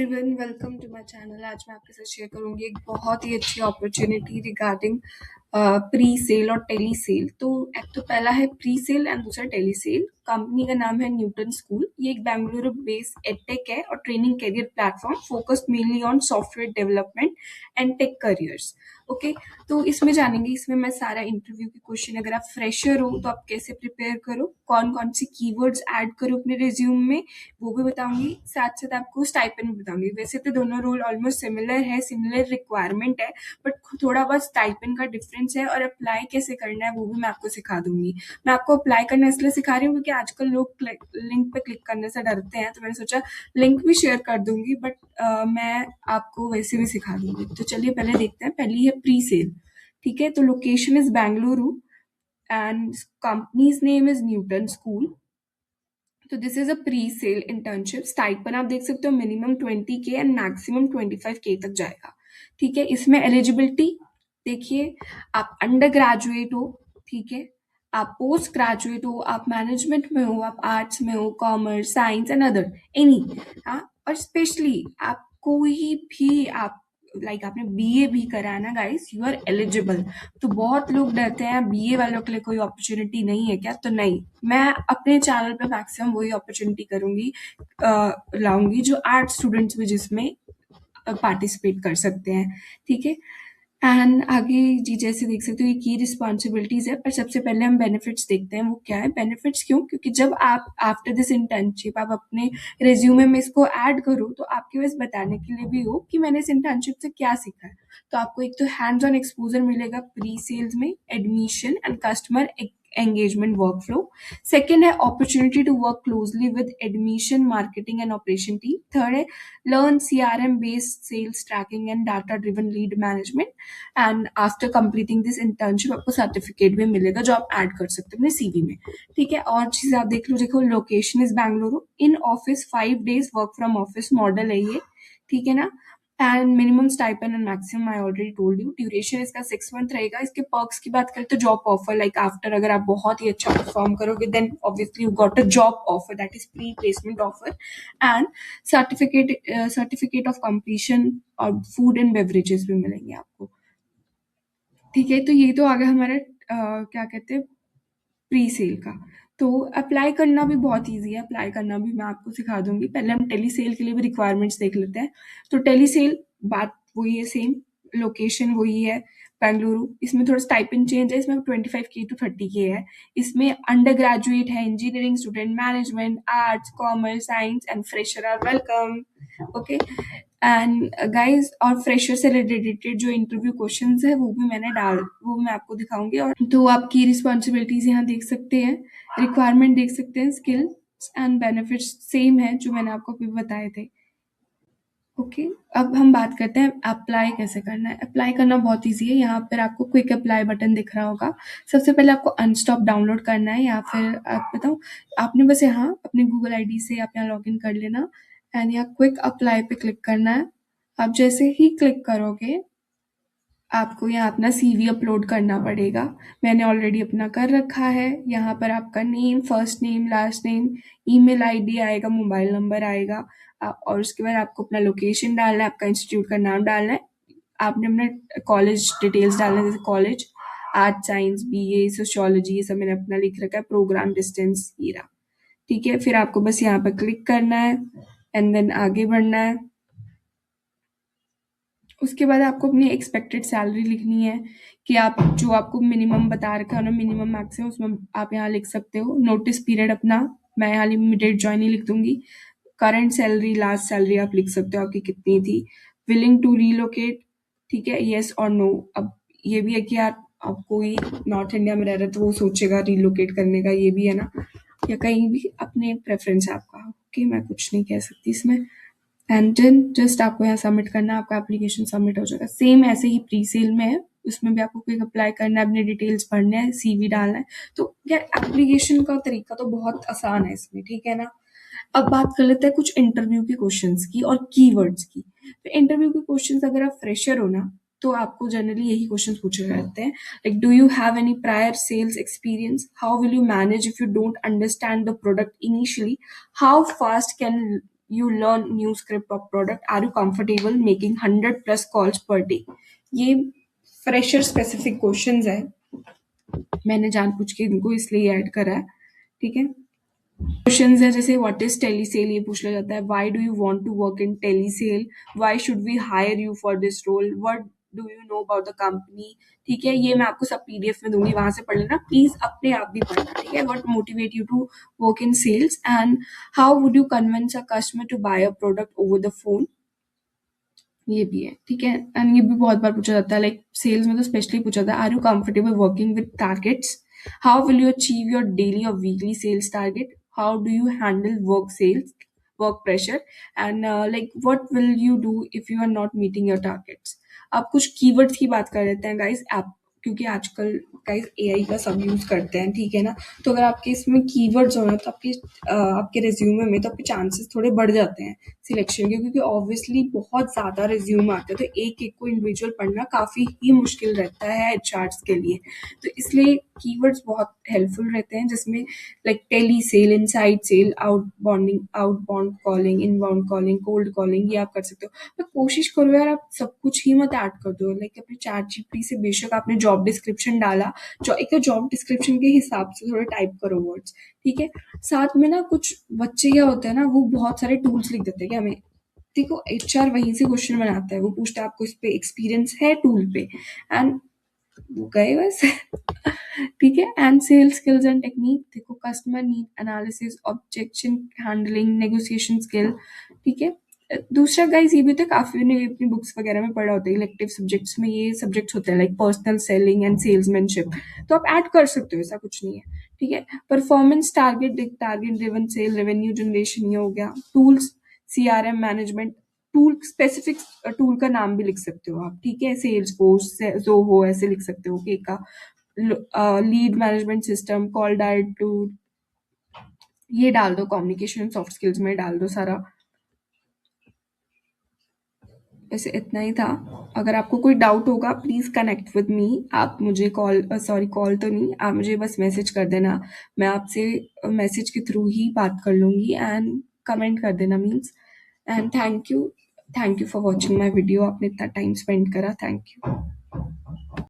Everyone, welcome to my channel. आज मैं आपके साथ शेयर करूंगी एक बहुत ही अच्छी अपॉर्चुनिटी रिगार्डिंग प्री सेल और टेली सेल। तो एक तो पहला है प्री सेल एंड दूसरा टेली सेल। कंपनी का नाम है न्यूटन स्कूल। ये एक बेंगलुरु बेस्ड एडटेक है और training career platform focused mainly on software development and tech careers. Okay, तो इसमें जानेंगे, इसमें मैं सारा इंटरव्यू के क्वेश्चन, अगर आप फ्रेशर हो तो आप कैसे प्रिपेयर करो, कौन कौन सी कीवर्ड्स ऐड करो अपने रिज्यूम में, वो भी बताऊंगी। साथ साथ आपको स्टाइपेंड भी बताऊंगी। वैसे तो दोनों रोल ऑलमोस्ट सिमिलर है, सिमिलर रिक्वायरमेंट है, बट थोड़ा बहुत स्टाइपेंड का डिफरेंस है। और अप्लाई कैसे करना है वो भी मैं आपको सिखा दूंगी। मैं आपको अप्लाई करना इसलिए सिखा रही हूँ क्योंकि आजकल लोग लिंक पे क्लिक करने से डरते हैं, तो मैंने सोचा लिंक भी शेयर कर दूंगी, बट मैं आपको वैसे भी सिखा दूंगी। तो चलिए पहले देखते हैं। पहली है प्री सेल। ठीक है, तो location is Bengaluru and company's name is Newton school. तो this is a pre sale internship. Stipend आप देख सकते हो minimum 20K and maximum 25K तक जाएगा। ठीक है, इसमें एलिजिबिलिटी देखिए, आप अंडर ग्रेजुएट हो, ठीक है, आप पोस्ट ग्रेजुएट हो, आप मैनेजमेंट में हो, आप आर्ट्स में हो, commerce, science and other any. हाँ, और स्पेशली आप कोई भी आप आपने बीए भी करा है ना गाइस, यू आर एलिजिबल। तो बहुत लोग डरते हैं बीए वालों के लिए कोई अपॉर्चुनिटी नहीं है क्या, तो नहीं, मैं अपने चैनल पे मैक्सिमम वही अपॉर्चुनिटी करूंगी, लाऊंगी जो आर्ट स्टूडेंट्स भी जिसमें पार्टिसिपेट कर सकते हैं। ठीक है, एंड आगे जी जैसे देख सकते हो ये की रिस्पॉन्सिबिलिटीज है। पर सबसे पहले हम बेनिफिट्स देखते हैं, वो क्या है। बेनिफिट्स क्यों? क्योंकि जब आप आफ्टर दिस इंटर्नशिप आप अपने रिज्यूमे में इसको ऐड करो तो आपके पास बताने के लिए भी हो कि मैंने इस इंटर्नशिप से क्या सीखा है। तो आपको एक तो हैंड्स ऑन एक्सपोजर मिलेगा प्री सेल्स में, admission and customer engagement workflow. Second है opportunity to work closely with admission, marketing and operation team. Third है learn CRM based sales tracking and data driven lead management. And after completing this internship आपको certificate भी मिलेगा जो आप add कर सकते हो अपने सीवी में। ठीक है, और चीज आप देख लो, देखो location is Bengaluru, in office 5 days work from office model है ये। ठीक है ना, and minimum stipend and maximum I already told you. Duration इसका 6 month रहेगा। इसके पर्क्स की बात करें तो जॉब ऑफर, लाइक आफ्टर अगर आप बहुत ही अच्छा परफॉर्म करोगे then obviously you got a job offer, that is pre placement offer. And certificate of completion और फूड एंड बेवरेजेस भी मिलेंगे आपको। ठीक है, तो ये तो आ गया हमारा क्या कहते हैं प्री सेल का। तो अप्लाई करना भी बहुत इजी है, अप्लाई करना भी मैं आपको सिखा दूंगी। पहले हम टेली सेल के लिए भी रिक्वायरमेंट्स देख लेते हैं। तो टेली सेल बात वही है, सेम लोकेशन वही है बेंगलुरु। इसमें थोड़ा स्टाइपेंड चेंज है, इसमें 25K to 30K है। इसमें अंडर ग्रेजुएट है, engineering student, management, arts, commerce, science and fresher are welcome. Okay, and guys, और फ्रेशर से रिलेटेड जो इंटरव्यू क्वेश्चंस है वो भी वो मैं आपको दिखाऊंगी। और तो आपकी रिस्पॉन्सिबिलिटीज यहाँ देख सकते हैं, रिक्वायरमेंट देख सकते हैं, स्किल्स एंड बेनिफिट्स सेम है जो मैंने आपको अभी बताए थे। ओके, अब हम बात करते हैं अप्लाई कैसे करना है। अप्लाई करना बहुत इजी है। यहाँ पर आपको क्विक अप्लाई बटन दिख रहा होगा। सबसे पहले आपको अनस्टॉप डाउनलोड करना है, या फिर आप बताऊँ, आपने बस यहाँ अपने गूगल आईडी से आप यहाँ लॉग इन कर लेना एंड यहाँ क्विक अप्लाई पे क्लिक करना है। आप जैसे ही क्लिक करोगे आपको यहाँ अपना सीवी अपलोड करना पड़ेगा। मैंने ऑलरेडी अपना कर रखा है। यहाँ पर आपका name, first name, last name, email ID आएगा, मोबाइल नंबर आएगा, और उसके बाद आपको अपना लोकेशन डालना है, आपका इंस्टीट्यूट का नाम डालना है, आपने अपना कॉलेज डिटेल्स डालना है, जैसे college, art, science, BA, sociology, ये सब मैंने अपना लिख रखा है, प्रोग्राम, डिस्टेंस, ये रहा। ठीक है, फिर आपको बस यहाँ पर क्लिक करना है एंड देन आगे बढ़ना है। उसके बाद आपको अपनी एक्सपेक्टेड सैलरी लिखनी है कि आप जो आपको मिनिमम बता रखा है ना, मिनिमम मैक्सिमम, उसमें आप यहाँ लिख सकते हो। नोटिस पीरियड अपना मैं यहाँ लिमिटेड ज्वाइन ही लिख दूंगी। करंट सैलरी, लास्ट सैलरी आप लिख सकते हो आपकी कितनी थी। विलिंग टू रीलोकेट, ठीक है, येस और नो। अब ये भी है कि यार अब कोई नॉर्थ इंडिया में रह रहा है तो वो सोचेगा रीलोकेट करने का, ये भी है ना, या कहीं भी अपने प्रेफरेंस है आपका। ओके, मैं कुछ नहीं कह सकती इसमें। एंड देन जस्ट आपको यहाँ सबमिट करना है, आपका एप्लीकेशन सबमिट हो जाएगा। सेम ऐसे ही प्री सेल में है, उसमें भी आपको क्विक अप्लाई करना है, अपने डिटेल्स भरने हैं, सीवी डालना है। तो यार एप्लीकेशन का तरीका तो बहुत आसान है इसमें, ठीक है ना। अब बात कर लेते हैं कुछ इंटरव्यू के क्वेश्चंस की और कीवर्ड्स की। तो इंटरव्यू के क्वेश्चंस, अगर आप फ्रेशर हो ना तो आपको जनरली यही क्वेश्चंस पूछे जाते हैं, like do you have any prior sales experience, how will you manage if you don't understand the product initially, how fast can you learn new script of product, are you comfortable making 100 plus calls per day? ये fresher specific questions है, मैंने जानबूझ के इनको इसलिए add करा है, ठीक है। क्वेश्चंस है जैसे व्हाट इज टेलीसेल, ये पूछ लिया जाता है। Why do you want to work in telesale, why should we hire you for this role, what do you know about the company, ठीक है। ये मैं आपको सब पीडीएफ में दूंगी, वहां से पढ़ लेना प्लीज, अपने आप भी पढ़ना, ठीक है। What motivate you to work in sales and how would you convince a customer to buy a product over the phone, ये भी है, ठीक है। एंड ये भी बहुत बार पूछा जाता है, लाइक सेल्स में तो स्पेशली पूछा जाता है, are you comfortable working with targets, how will you achieve your daily और weekly sales target, how do you handle work pressure and like what will you do if you are not meeting your targets. अब कुछ keywords की बात कर लेते हैं guys, आप क्योंकि आजकल गाइस एआई का सब यूज करते हैं, ठीक है ना। तो अगर आपके इसमें कीवर्ड्स हो ना तो आपके रिज्यूमे में तो आपके चांसेस थोड़े बढ़ जाते हैं सिलेक्शन के, क्योंकि ऑब्वियसली बहुत ज्यादा रिज्यूम आते हैं, तो एक एक को इंडिविजुअल पढ़ना काफी ही मुश्किल रहता है एचआर्स के लिए। तो इसलिए कीवर्ड्स बहुत हेल्पफुल रहते हैं, जिसमें like telesale, inside sale, outbound calling, inbound calling, cold calling, ये आप कर सकते हो। तो कोशिश करो यार आप सब कुछ ही मत ऐड कर दो, लाइक अपने चैट जीपीटी से बेशक आपने जॉब डिस्क्रिप्शन डाला, जो एक जॉब डिस्क्रिप्शन के हिसाब से थोड़े टाइप करो वर्ड्स, ठीक है। साथ में ना कुछ बच्चे क्या होते हैं ना, वो बहुत सारे टूल्स लिख देते हैं कि हमें, देखो एचआर वहीं से क्वेश्चन बनाता है, वो पूछता है आपको इस पे एक्सपीरियंस है टूल पे, एंड वो गए वैसे ठीक है। And sales skills and technique, देखो customer need analysis, objection handling, negotiation skill, ठीक है। दूसरा गाइस ये भी होता है, काफी ने अपनी बुक्स वगैरह में पढ़ा होता है, इलेक्टिव सब्जेक्ट्स में ये सब्जेक्ट्स होते हैं like personal selling and salesmanship, तो आप ऐड कर सकते हो, ऐसा कुछ नहीं है, ठीक है। Performance target driven sale, revenue generation, ये हो गया। Tools, CRM management tool, specific tool का नाम भी लिख सकते हो आप, ठीक है। सेल्स फोर्स, जोहो, ऐसे लिख सकते हो के का, lead management system, call dial two, ये डाल दो, कम्युनिकेशन सॉफ्ट स्किल्स में डाल दो सारा। वैसे इतना ही था, अगर आपको कोई डाउट होगा प्लीज कनेक्ट विद मी, आप मुझे कॉल तो नहीं, आप मुझे बस मैसेज कर देना, मैं आपसे मैसेज के थ्रू ही बात कर लूंगी, एंड कमेंट कर देना means. And thank you for watching my video, आपने इतना टाइम स्पेंड करा, थैंक यू।